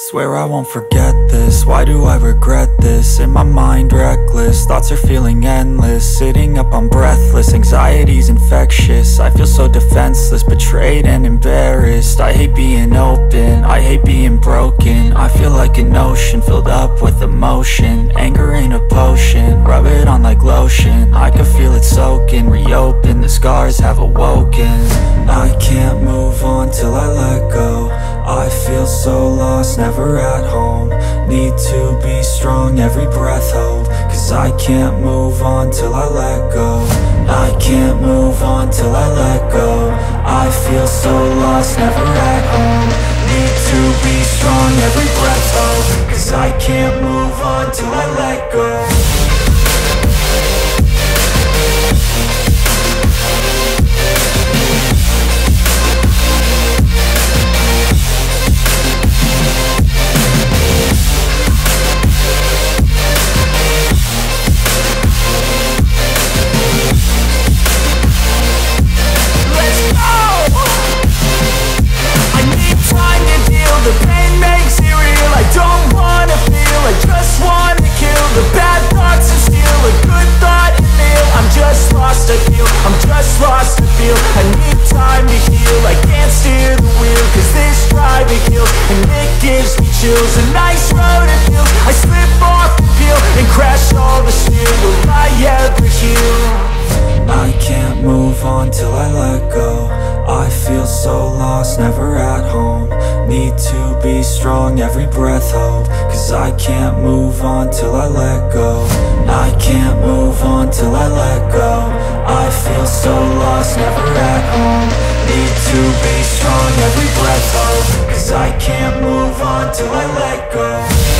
Swear I won't forget this, why do I regret this? In my mind reckless, thoughts are feeling endless. Sitting up, I'm breathless, anxiety's infectious. I feel so defenseless, betrayed and embarrassed. I hate being open, I hate being broken. I feel like an ocean, filled up with emotion. Anger ain't a potion, rub it on like lotion. I can feel it soaking, reopen, the scars have awoken. I can't move on till I let go. I feel so lost, never at home. Need to be strong, every breath hold. Cause I can't move on till I let go. I can't move on till I let go. I feel so lost, never at home. Need to be strong, every breath hold. Cause I can't move on till I let go. The pain makes it real, I don't wanna feel, I just wanna kill the bad thoughts and steal a good thought and feel. I'm just lost, I feel, I'm just lost, I feel. I need time to heal, I can't steer the wheel. Cause this driving kills, and it gives me chills. A nice road it feels, I slip off the peel and crash all the steel. Will I ever heal? I can't move on till I let go. I feel so lost, never at home. Need to be strong, every breath hold. Cause I can't move on till I let go. I can't move on till I let go. I feel so lost, never at home. Need to be strong, every breath hold. Cause I can't move on till I let go.